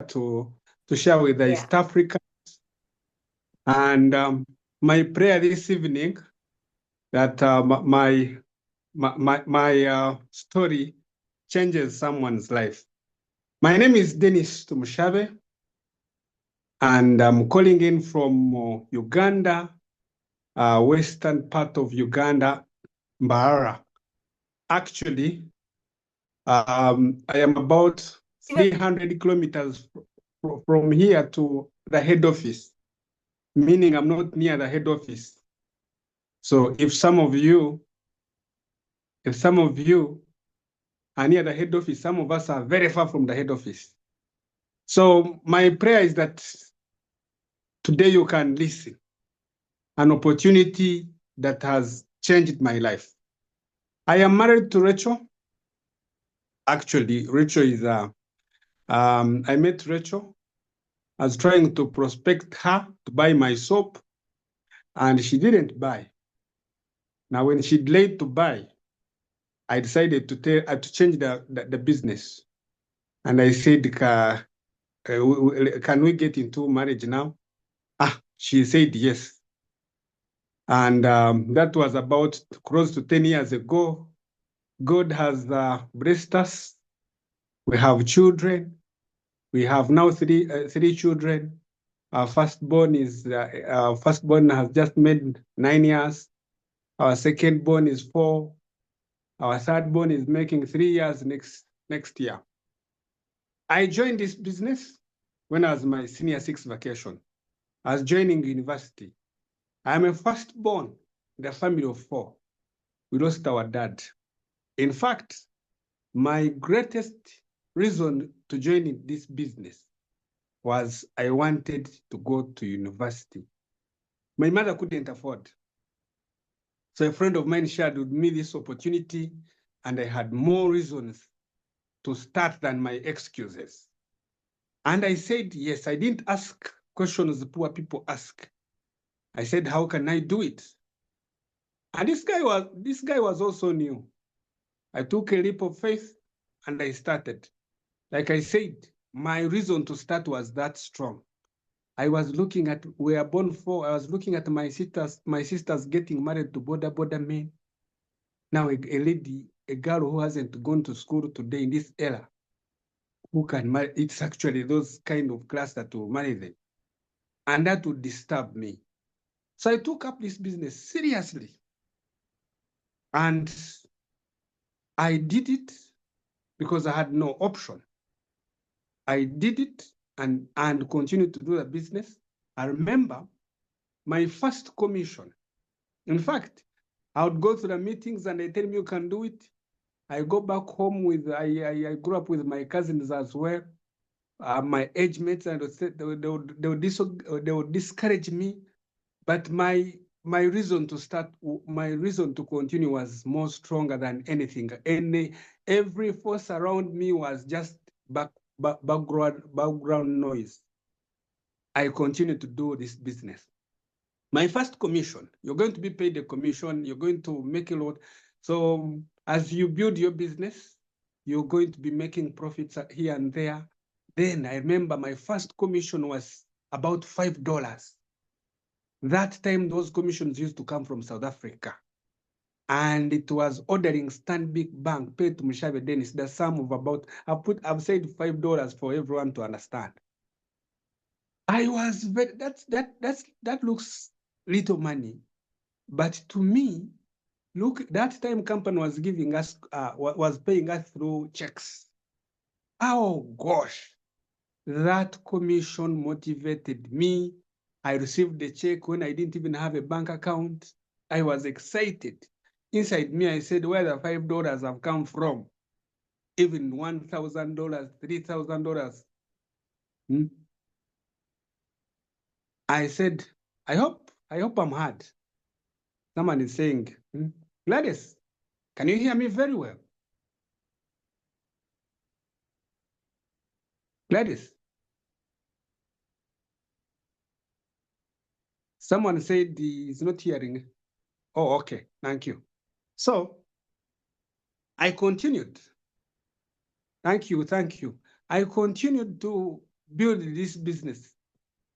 to share with the East Africa. And my prayer this evening that my story changes someone's life. My name is Denis TUMUSHABE, and I'm calling in from Uganda, western part of Uganda, Mbarara. Actually, I am about 300 kilometers from here to the head office, meaning I'm not near the head office. So if some of you are near the head office, some of us are very far from the head office. So my prayer is that today you can listen, an opportunity that has changed my life. I am married to Rachel. Actually, Rachel is, I met Rachel. I was trying to prospect her to buy my soap, and she didn't buy. Now, when she delayed to buy, I decided to change the business. And I said, can we get into marriage now? She said yes. And that was about close to 10 years ago. God has blessed us. We have children. We have now three children. Our firstborn has just made 9 years. Our secondborn is 4. Our thirdborn is making 3 years next year. I joined this business when I was my senior 6 vacation. I was joining university. I'm a firstborn in a family of 4. We lost our dad. In fact, my greatest reason to join this business was I wanted to go to university. My mother couldn't afford. So a friend of mine shared with me this opportunity, and I had more reasons to start than my excuses. And I said yes. I didn't ask questions poor people ask. I said, how can I do it? And this guy was also new. I took a leap of faith and I started. Like I said, my reason to start was that strong. I was looking at, we are born 4. I was looking at my sisters getting married to border men. Now a lady, a girl who hasn't gone to school today in this era, who can marry, it's actually those kind of class that will marry them. And that would disturb me. So I took up this business seriously. And I did it because I had no option. I did it and continued to do the business. I remember my first commission. In fact, I would go to the meetings and they tell me you can do it. I go back home with, I grew up with my cousins as well, my age mates, and they would discourage me. But my reason to start, my reason to continue was more stronger than anything. Every force around me was just background noise. I continued to do this business. My first commission, you're going to be paid a commission, you're going to make a lot. So as you build your business, you're going to be making profits here and there. Then I remember my first commission was about $5. That time, those commissions used to come from South Africa. And it was ordering Stanbic Bank, paid to TUMUSHABE, the sum of about, I've said $5 for everyone to understand. I was very, that looks little money. But to me, look, that time company was giving us, was paying us through checks. Oh gosh, that commission motivated me. I received the check when I didn't even have a bank account. I was excited. Inside me, I said, where the $5 have come from? Even $1,000, $3,000. I said, I hope I'm heard. Someone is saying, Gladys, can you hear me very well? Gladys. Someone said he's not hearing. Oh, okay, thank you. So I continued. Thank you. I continued to build this business.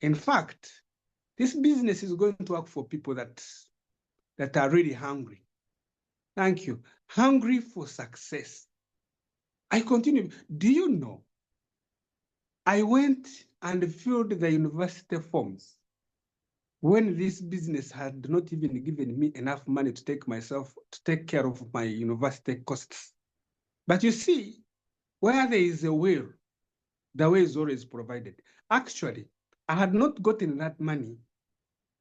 In fact, this business is going to work for people that are really hungry. Thank you. Hungry for success. I continue. Do you know? I went and filled the university forms when this business had not even given me enough money to take care of my university costs. But you see, where there is a will, the way is always provided. Actually, I had not gotten that money,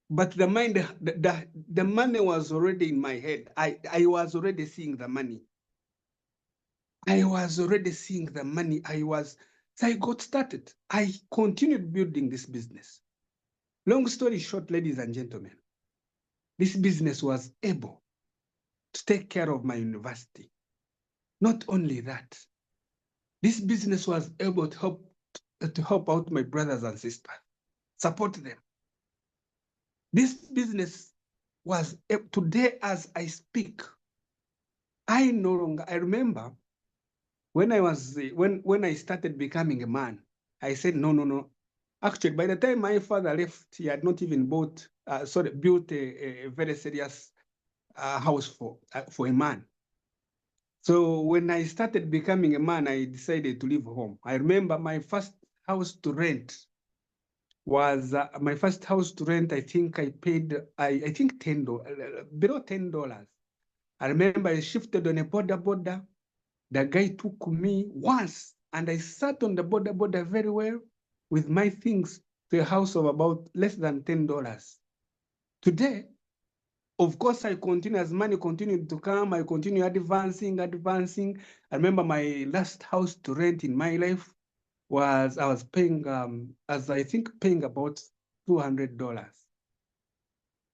but the money was already in my head. I was already seeing the money. So I got started. I continued building this business. Long story short, ladies and gentlemen, this business was able to take care of my university. Not only that, this business was able to help out my brothers and sisters, support them. This business was, today as I speak, I remember when I started becoming a man, I said, no. Actually, by the time my father left, he had not even built a very serious house for a man. So when I started becoming a man, I decided to leave home. I remember my first house to rent was I think I paid I think $10, below $10. I remember I shifted on a border. The guy took me once, and I sat on the border very well with my things to a house of about less than $10. Today, of course, I continue, as money continued to come, I continue advancing. I remember my last house to rent in my life I was paying, paying about $200.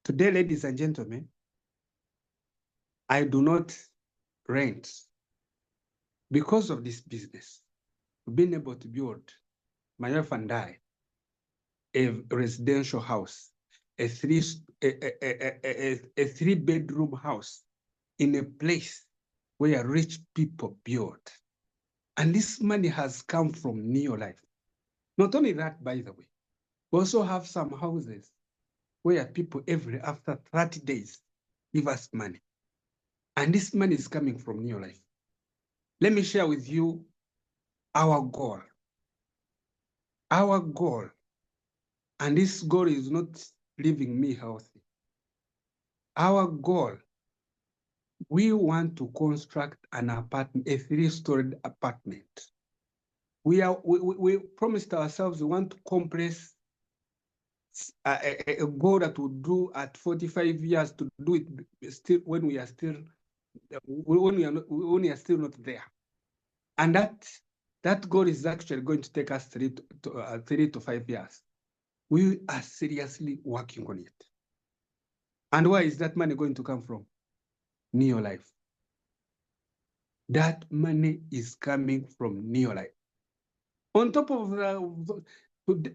Today, ladies and gentlemen, I do not rent because of this business. We've been able to build, my wife and I, a residential house, a three-bedroom house in a place where rich people build. And this money has come from NeoLife. Not only that, by the way, we also have some houses where people after 30 days give us money. And this money is coming from NeoLife. Let me share with you our goal. Our goal, and this goal is not leaving me healthy. Our goal, we want to construct an apartment, a 3-storied apartment. We promised ourselves we want to compress a goal that we'll do at 45 years, to do it still when we are still not there. And that goal is actually going to take us 3 to 5 years. We are seriously working on it. And where is that money going to come from? NeoLife. That money is coming from NeoLife. On top of that,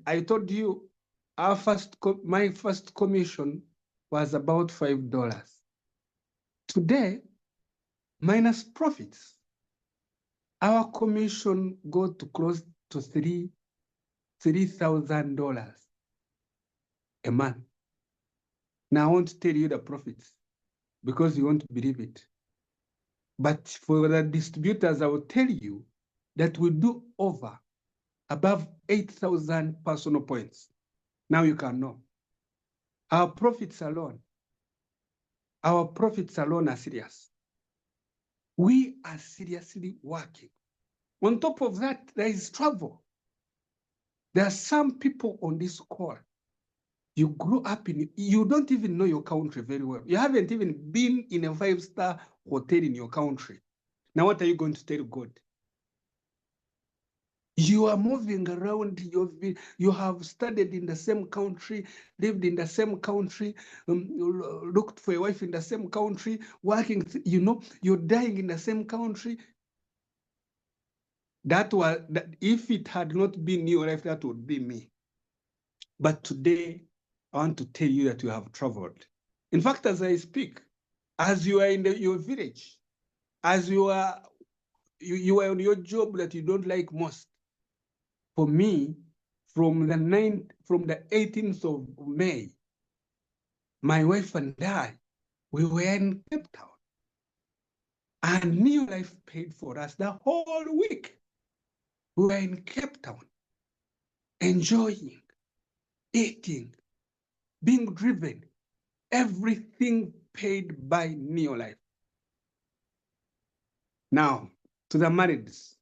I told you my first commission was about $5. Today, minus profits, our commission goes to close to $3,000 a month. Now I won't tell you the profits because you won't believe it. But for the distributors, I will tell you that we do above 8,000 personal points. Now you can know. Our profits alone are serious. We are seriously working. On top of that, there is travel. There are some people on this call. You grew up you don't even know your country very well. You haven't even been in a 5-star hotel in your country. Now what are you going to tell God? You are moving around, you have studied in the same country, lived in the same country, looked for a wife in the same country, working, you're dying in the same country. That if it had not been your life, that would be me. But today, I want to tell you that you have traveled. In fact, as I speak, as you are in your village, as you are on your job that you don't like most, for me, from the 18th of May, my wife and I, we were in Cape Town. And NeoLife paid for us the whole week. We were in Cape Town, enjoying, eating, being driven, everything paid by NeoLife. Now, to the marrieds,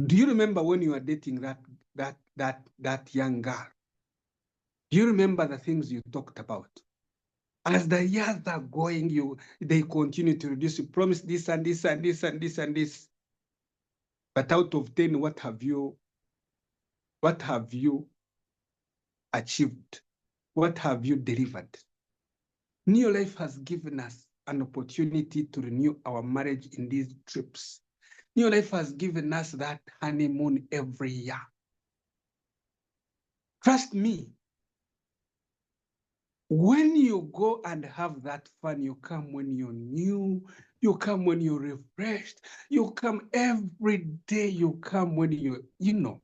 do you remember when you were dating that young girl? Do you remember the things you talked about? As the years are going, they continue to reduce. You promise this and this and this and this and this. But out of 10, what have you achieved? What have you delivered? NeoLife has given us an opportunity to renew our marriage in these trips. NeoLife has given us that honeymoon every year. Trust me, when you go and have that fun, you come when you're new, you come when you're refreshed, you come every day, you come when you know.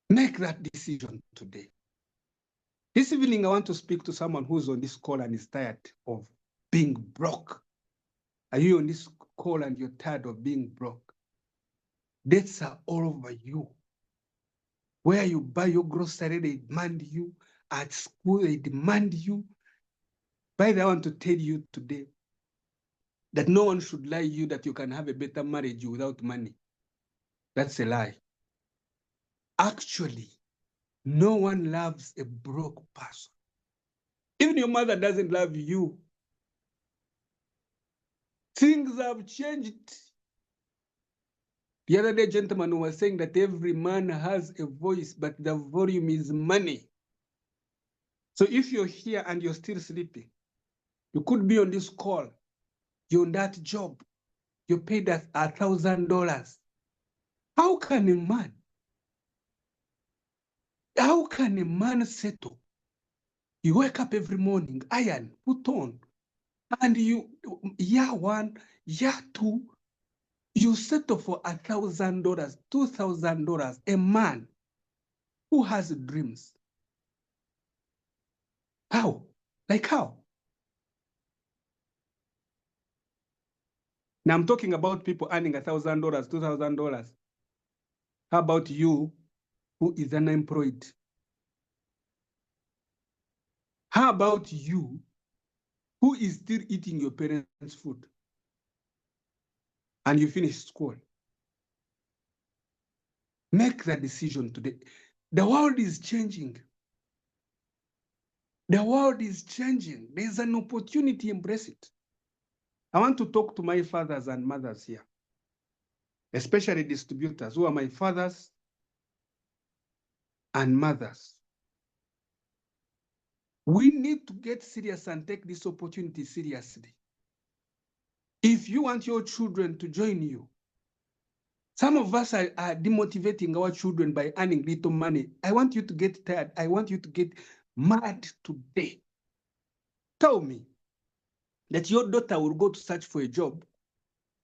Make that decision today. This evening, I want to speak to someone who's on this call and is tired of being broke. Are you on this call and you're tired of being broke? Debts are all over you. Where you buy your grocery, they demand you. At school, they demand you. By the way, I want to tell you today that no one should lie you that you can have a better marriage without money. That's a lie. Actually, no one loves a broke person. Even your mother doesn't love you. Things have changed. The other day, gentleman was saying that every man has a voice, but the volume is money. So if you're here and you're still sleeping, you could be on this call, you're on that job, you're paid us $1,000. How can a man settle? You wake up every morning, iron, put on, and you, year one, year two, you settle for $1,000, $2,000, a man who has dreams. How? Like how? Now I'm talking about people earning $1,000, $2,000. How about you who is unemployed? How about you who is still eating your parents' food and you finish school? Make that decision today. The world is changing. The world is changing. There's an opportunity, embrace it. I want to talk to my fathers and mothers here, especially distributors who are my fathers and mothers. We need to get serious and take this opportunity seriously. If you want your children to join you, some of us are demotivating our children by earning little money. I want you to get tired. I want you to get mad today. Tell me that your daughter will go to search for a job.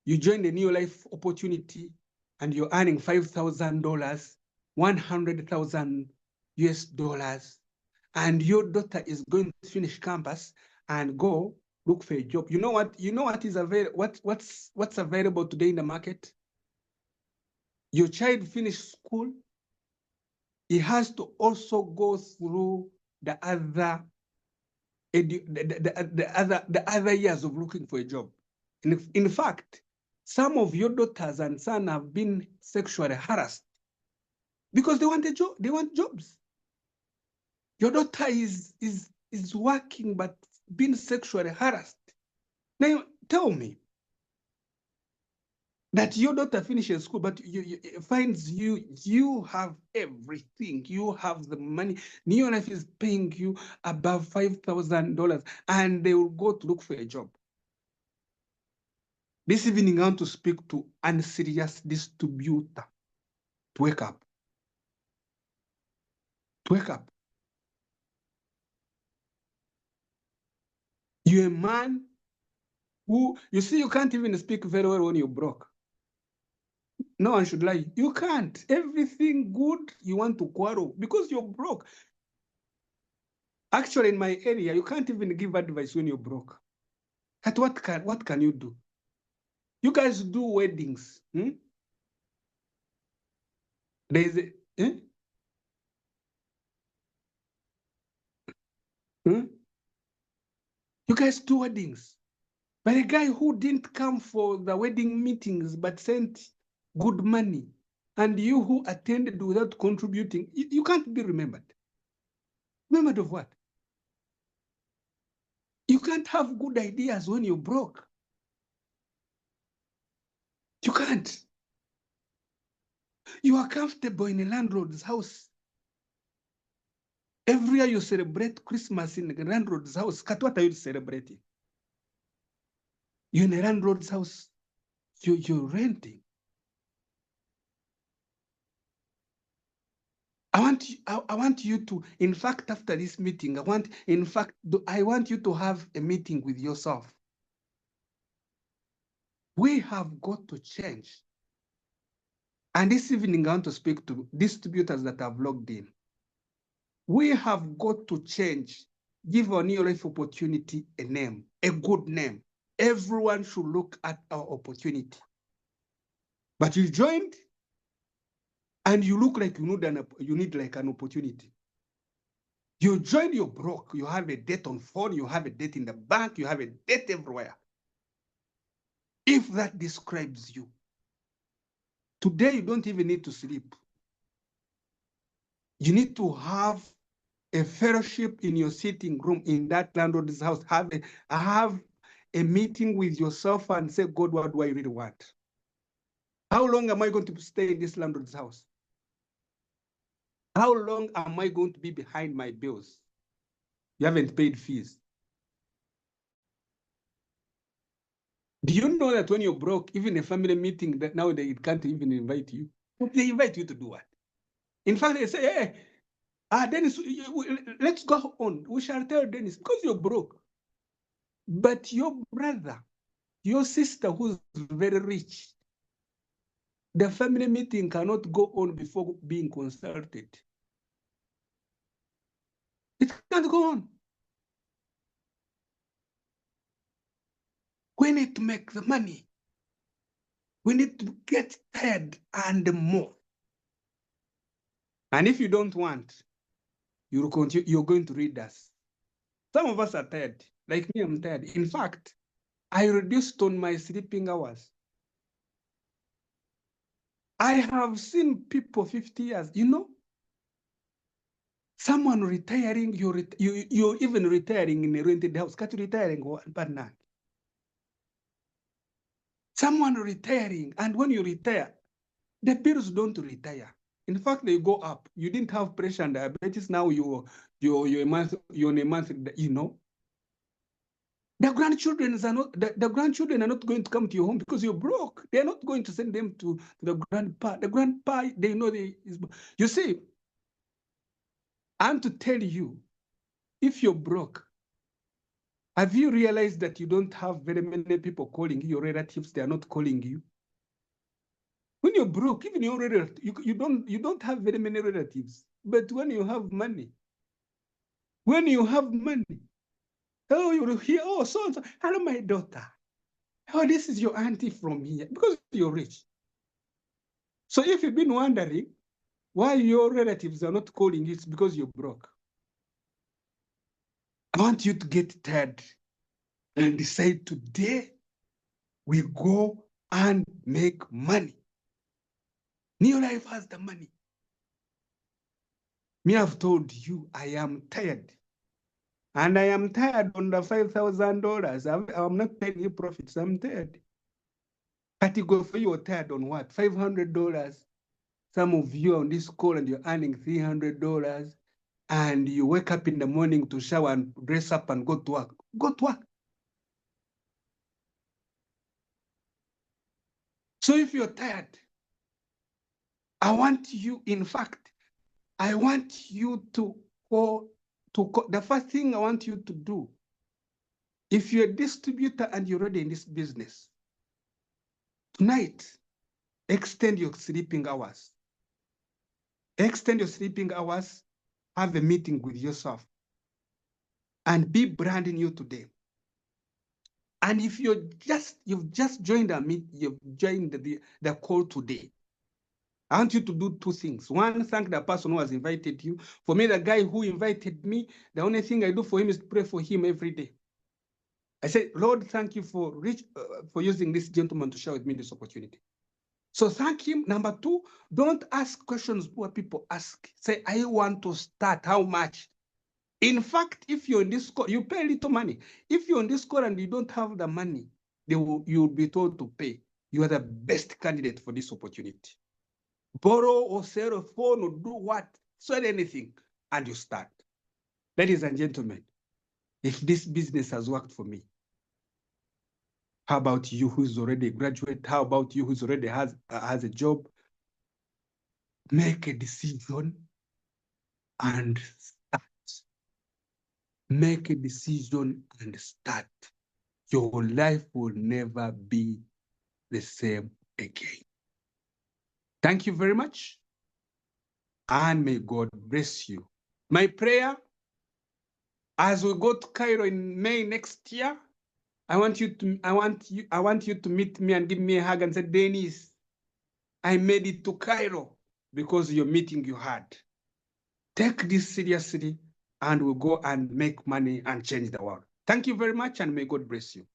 You join the NeoLife opportunity and you're earning $5,000, 100,000 US dollars, and your daughter is going to finish campus and go look for a job. You know what? You know what is available? What's available today in the market? Your child finished school. He has to also go through the other years of looking for a job. In fact, some of your daughters and sons have been sexually harassed because they want a job. They want jobs. Your daughter is working but being sexually harassed. Now tell me that your daughter finishes school, but finds you have everything. You have the money. NeoLife is paying you above $5,000, and they will go to look for a job. This evening, I want to speak to unserious distributor. To wake up. To wake up. You're a man who, you see, you can't even speak very well when you're broke. no one should lie. You can't. Everything good, you want to quarrel because you're broke. Actually, in my area, you can't even give advice when you're broke. At what can you do? You guys do weddings. There's a, You guys do weddings. But a guy who didn't come for the wedding meetings but sent good money, and you who attended without contributing, you can't be remembered. Remembered of what? You can't have good ideas when you're broke. You can't. You are comfortable in a landlord's house. Every year you celebrate Christmas in a landlord's house. What are you celebrating? You're in a landlord's house. You're renting. I want you to, in fact, after this meeting, I want you to have a meeting with yourself. We have got to change. And this evening, I want to speak to distributors that have logged in. We have got to change. Give our NeoLife opportunity a name, a good name. Everyone should look at our opportunity. But you joined, and you look like you need like an opportunity. You joined, you're broke. You have a debt on phone, you have a debt in the bank, you have a debt everywhere. If that describes you, today you don't even need to sleep. You need to have a fellowship in your sitting room in that landlord's house. Have a meeting with yourself and say, God, what do I really want? How long am I going to stay in this landlord's house? How long am I going to be behind my bills? You haven't paid fees. Do you know that when you're broke, even a family meeting that now they can't even invite you? They invite you to do what? In fact, they say, hey, Dennis, let's go on. We shall tell Dennis, because you're broke. But your brother, your sister who's very rich, the family meeting cannot go on before being consulted. It can't go on. We need to make the money. We need to get tired and more. And if you don't want, you're going to read us. Some of us are tired. Like me, I'm tired. In fact, I reduced on my sleeping hours. I have seen people 50 years, someone retiring, you're even retiring in a rented house. Can't retiring partner. Someone retiring, and when you retire, the bills don't retire. In fact, they go up. You didn't have pressure and diabetes. Now you're a month, The grandchildren are not going to come to your home because you're broke. They're not going to send them to the grandpa. The grandpa, they know you see, I'm to tell you, if you're broke, have you realized that you don't have very many people calling you, your relatives, they are not calling you? When you're broke, even your relatives, you don't have very many relatives. But when you have money, oh, you're here, oh, so, hello, my daughter. Oh, this is your auntie from here, because you're rich. So if you've been wondering why your relatives are not calling you, it's because you're broke. I want you to get tired and decide today we go and make money. NeoLife has the money. Me, I've told you, I am tired. And I am tired on the $5,000. I'm not paying you profits. I'm tired. But you go for you're tired on what? $500. Some of you on this call and you're earning $300. And you wake up in the morning to shower and dress up and go to work. Go to work. So if you're tired, I want you, in fact, I want you to go the first thing I want you to do, if you're a distributor and you're already in this business, tonight, extend your sleeping hours. Extend your sleeping hours. Have a meeting with yourself and be branding you today. And if you've just joined you've joined the call today, I want you to do two things. One, thank the person who has invited you. For me, the guy who invited me, the only thing I do for him is to pray for him every day. I say, Lord, thank you for using this gentleman to share with me this opportunity. So thank him. Number two, don't ask questions what people ask. Say, I want to start. How much? In fact, if you're in this call, you pay little money. If you're in this call and you don't have the money, you'll be told to pay. You are the best candidate for this opportunity. Borrow or sell a phone or do what, sell anything, and you start. Ladies and gentlemen, if this business has worked for me, how about you who's already a graduate? How about you who's already has a job? Make a decision and start. Make a decision and start. Your life will never be the same again. Thank you very much, and may God bless you. My prayer, as we go to Cairo in May next year, I want you to meet me and give me a hug and say, Dennis, I made it to Cairo because you're meeting you had. Take this seriously, and we'll go and make money and change the world. Thank you very much, and may God bless you.